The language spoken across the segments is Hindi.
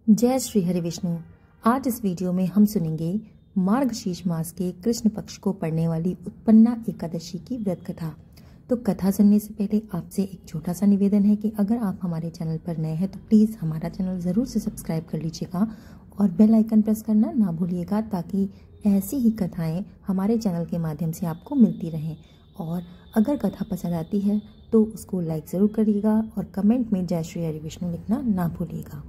जय श्री हरि विष्णु। आज इस वीडियो में हम सुनेंगे मार्गशीर्ष मास के कृष्ण पक्ष को पड़ने वाली उत्पन्ना एकादशी की व्रत कथा। तो कथा सुनने से पहले आपसे एक छोटा सा निवेदन है कि अगर आप हमारे चैनल पर नए हैं तो प्लीज़ हमारा चैनल ज़रूर से सब्सक्राइब कर लीजिएगा और बेल आइकन प्रेस करना ना भूलिएगा, ताकि ऐसी ही कथाएँ हमारे चैनल के माध्यम से आपको मिलती रहें। और अगर कथा पसंद आती है तो उसको लाइक ज़रूर करिएगा और कमेंट में जय श्री हरि विष्णु लिखना ना भूलिएगा।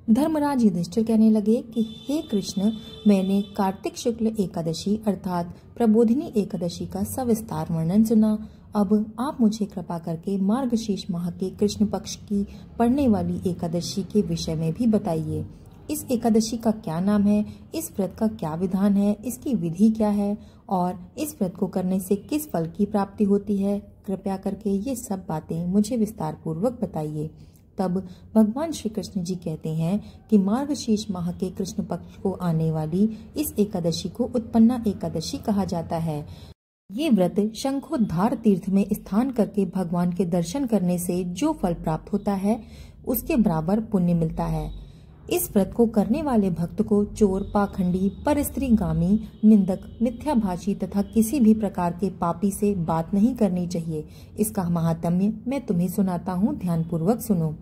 धर्मराज युधिष्ठिर कहने लगे कि हे कृष्ण, मैंने कार्तिक शुक्ल एकादशी अर्थात प्रबोधिनी एकादशी का सविस्तार वर्णन सुना। अब आप मुझे कृपा करके मार्गशीर्ष माह के कृष्ण पक्ष की पड़ने वाली एकादशी के विषय में भी बताइए। इस एकादशी का क्या नाम है, इस व्रत का क्या विधान है, इसकी विधि क्या है और इस व्रत को करने से किस फल की प्राप्ति होती है। कृपया करके ये सब बातें मुझे विस्तार पूर्वक बताइए। तब भगवान श्री कृष्ण जी कहते हैं कि मार्गशीर्ष माह के कृष्ण पक्ष को आने वाली इस एकादशी को उत्पन्ना एकादशी कहा जाता है। ये व्रत शंखोद्धार तीर्थ में स्नान करके भगवान के दर्शन करने से जो फल प्राप्त होता है उसके बराबर पुण्य मिलता है। इस व्रत को करने वाले भक्त को चोर, पाखंडी, परस्त्रीगामी, निंदक, मिथ्याभाषी तथा किसी भी प्रकार के पापी से बात नहीं करनी चाहिए। इसका महात्म्य मैं तुम्हें सुनाता हूँ, ध्यान पूर्वक सुनो।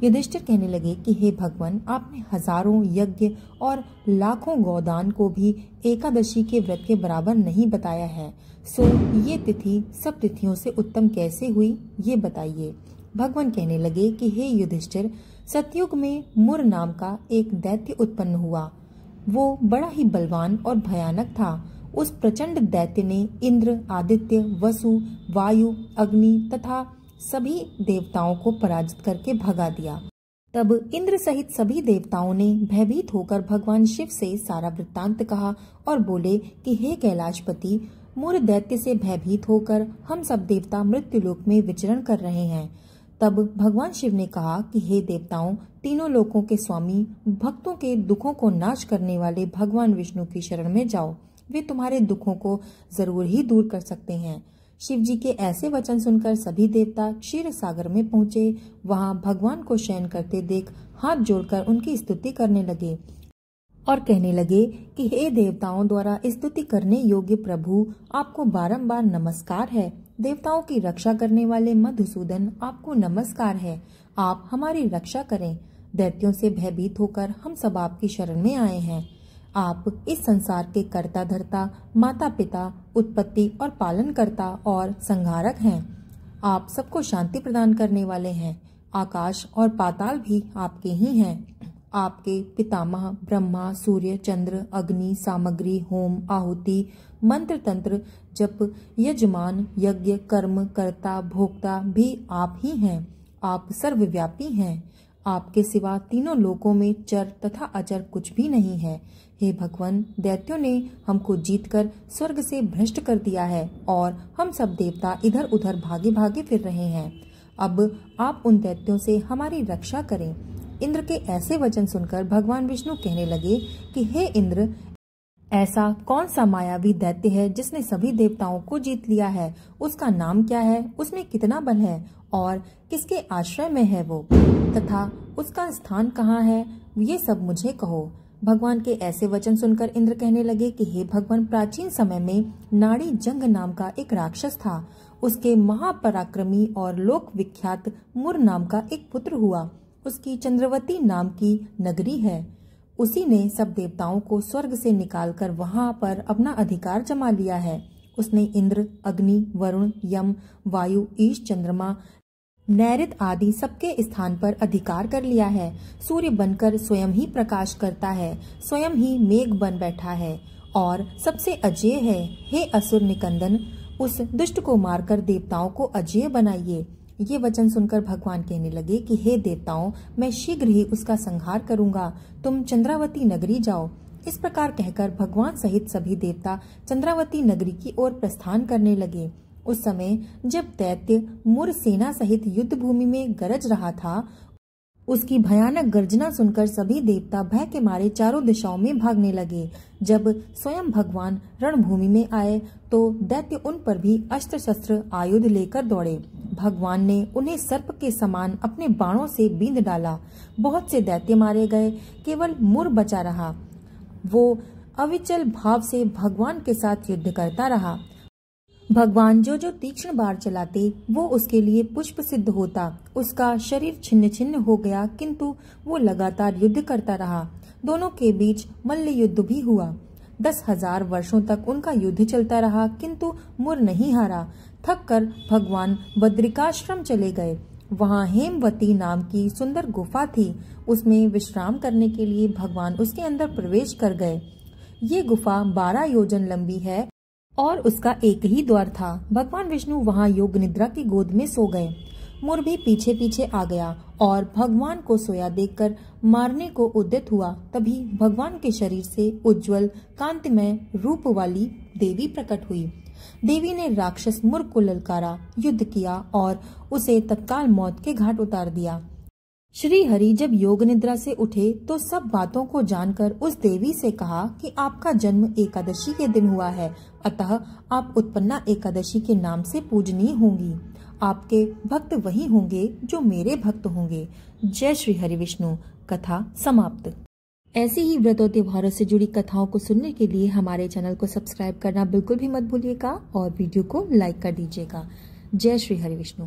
युधिष्ठिर कहने लगे कि हे भगवान, आपने हजारों यज्ञ और लाखों गौदान को भी एकादशी के व्रत के बराबर नहीं बताया है। सो ये तिथि सब तिथियों से उत्तम कैसे हुई, ये बताइए। भगवान कहने लगे कि हे युधिष्ठिर, सतयुग में मुर नाम का एक दैत्य उत्पन्न हुआ। वो बड़ा ही बलवान और भयानक था। उस प्रचंड दैत्य ने इंद्र, आदित्य, वसु, वायु, अग्नि तथा सभी देवताओं को पराजित करके भगा दिया। तब इंद्र सहित सभी देवताओं ने भयभीत होकर भगवान शिव से सारा वृत्तांत कहा और बोले कि हे कैलाशपति, मुर दैत्य से भयभीत होकर हम सब देवता मृत्युलोक में विचरण कर रहे हैं। तब भगवान शिव ने कहा कि हे देवताओं, तीनों लोकों के स्वामी, भक्तों के दुखों को नाश करने वाले भगवान विष्णु की शरण में जाओ। वे तुम्हारे दुखों को जरूर ही दूर कर सकते हैं। शिव जी के ऐसे वचन सुनकर सभी देवता क्षीर सागर में पहुंचे। वहां भगवान को शयन करते देख हाथ जोड़कर उनकी स्तुति करने लगे और कहने लगे कि हे देवताओं द्वारा स्तुति करने योग्य प्रभु, आपको बारंबार नमस्कार है। देवताओं की रक्षा करने वाले मधुसूदन, आपको नमस्कार है। आप हमारी रक्षा करें। दैत्यों से भयभीत होकर हम सब आपकी शरण में आए हैं। आप इस संसार के कर्ता धर्ता, माता पिता, उत्पत्ति और पालन करता और संहारक हैं। आप सबको शांति प्रदान करने वाले हैं। आकाश और पाताल भी आपके ही हैं। आपके पितामह ब्रह्मा, सूर्य, चंद्र, अग्नि, सामग्री, होम, आहुति, मंत्र, तंत्र, जप, यजमान, यज्ञ, कर्म, कर्ता, भोक्ता भी आप ही हैं। आप सर्वव्यापी हैं। आपके सिवा तीनों लोकों में चर तथा अचर कुछ भी नहीं है। हे भगवान, दैत्यों ने हमको जीतकर स्वर्ग से भ्रष्ट कर दिया है और हम सब देवता इधर उधर भागे भागे फिर रहे हैं। अब आप उन दैत्यों से हमारी रक्षा करें। इंद्र के ऐसे वचन सुनकर भगवान विष्णु कहने लगे कि हे इंद्र, ऐसा कौन सा मायावी दैत्य है जिसने सभी देवताओं को जीत लिया है? उसका नाम क्या है? उसमें कितना बल है और किसके आश्रय में है वो, तथा उसका स्थान कहाँ है? ये सब मुझे कहो। भगवान के ऐसे वचन सुनकर इंद्र कहने लगे कि हे भगवान, प्राचीन समय में नाड़ी जंग नाम का एक राक्षस था। उसके महापराक्रमी और लोक विख्यात मुर नाम का एक पुत्र हुआ। उसकी चंद्रवती नाम की नगरी है। उसी ने सब देवताओं को स्वर्ग से निकालकर वहां पर अपना अधिकार जमा लिया है। उसने इंद्र, अग्नि, वरुण, यम, वायु, ईश, चंद्रमा, नैऋत आदि सबके स्थान पर अधिकार कर लिया है। सूर्य बनकर स्वयं ही प्रकाश करता है, स्वयं ही मेघ बन बैठा है और सबसे अजेय है। हे असुर निकंदन, उस दुष्ट को मारकर देवताओं को अजेय बनाइए। ये वचन सुनकर भगवान कहने लगे कि हे देवताओं, मैं शीघ्र ही उसका संहार करूंगा। तुम चंद्रावती नगरी जाओ। इस प्रकार कहकर भगवान सहित सभी देवता चंद्रावती नगरी की ओर प्रस्थान करने लगे। उस समय जब दैत्य मुर सेना सहित युद्ध भूमि में गरज रहा था, उसकी भयानक गर्जना सुनकर सभी देवता भय के मारे चारों दिशाओं में भागने लगे। जब स्वयं भगवान रणभूमि में आए तो दैत्य उन पर भी अस्त्र शस्त्र आयुध लेकर दौड़े। भगवान ने उन्हें सर्प के समान अपने बाणों से बींध डाला। बहुत से दैत्य मारे गए, केवल मुर बचा रहा। वो अविचल भाव से भगवान के साथ युद्ध करता रहा। भगवान जो जो तीक्ष्ण बाण चलाते वो उसके लिए पुष्प सिद्ध होता। उसका शरीर छिन्न छिन्न हो गया, किंतु वो लगातार युद्ध करता रहा। दोनों के बीच मल्ल युद्ध भी हुआ। 10,000 वर्षों तक उनका युद्ध चलता रहा, किंतु मुर नहीं हारा। थक कर भगवान बद्रिकाश्रम चले गए। वहाँ हेमवती नाम की सुंदर गुफा थी। उसमें विश्राम करने के लिए भगवान उसके अंदर प्रवेश कर गए। ये गुफा 12 योजन लंबी है और उसका एक ही द्वार था। भगवान विष्णु वहाँ योग निद्रा की गोद में सो गए। मुर भी पीछे पीछे आ गया और भगवान को सोया देखकर मारने को उद्यत हुआ। तभी भगवान के शरीर से उज्जवल कांतिमय रूप वाली देवी प्रकट हुई। देवी ने राक्षस मुर को ललकारा, युद्ध किया और उसे तत्काल मौत के घाट उतार दिया। श्री हरि जब योग निद्रा से उठे तो सब बातों को जानकर उस देवी से कहा कि आपका जन्म एकादशी के दिन हुआ है, अतः आप उत्पन्ना एकादशी के नाम से पूजनीय होंगी। आपके भक्त वही होंगे जो मेरे भक्त होंगे। जय श्री हरि विष्णु। कथा समाप्त। ऐसी ही व्रत और त्योहारों से जुड़ी कथाओं को सुनने के लिए हमारे चैनल को सब्सक्राइब करना बिल्कुल भी मत भूलिएगा और वीडियो को लाइक कर दीजिएगा। जय श्री हरि विष्णु।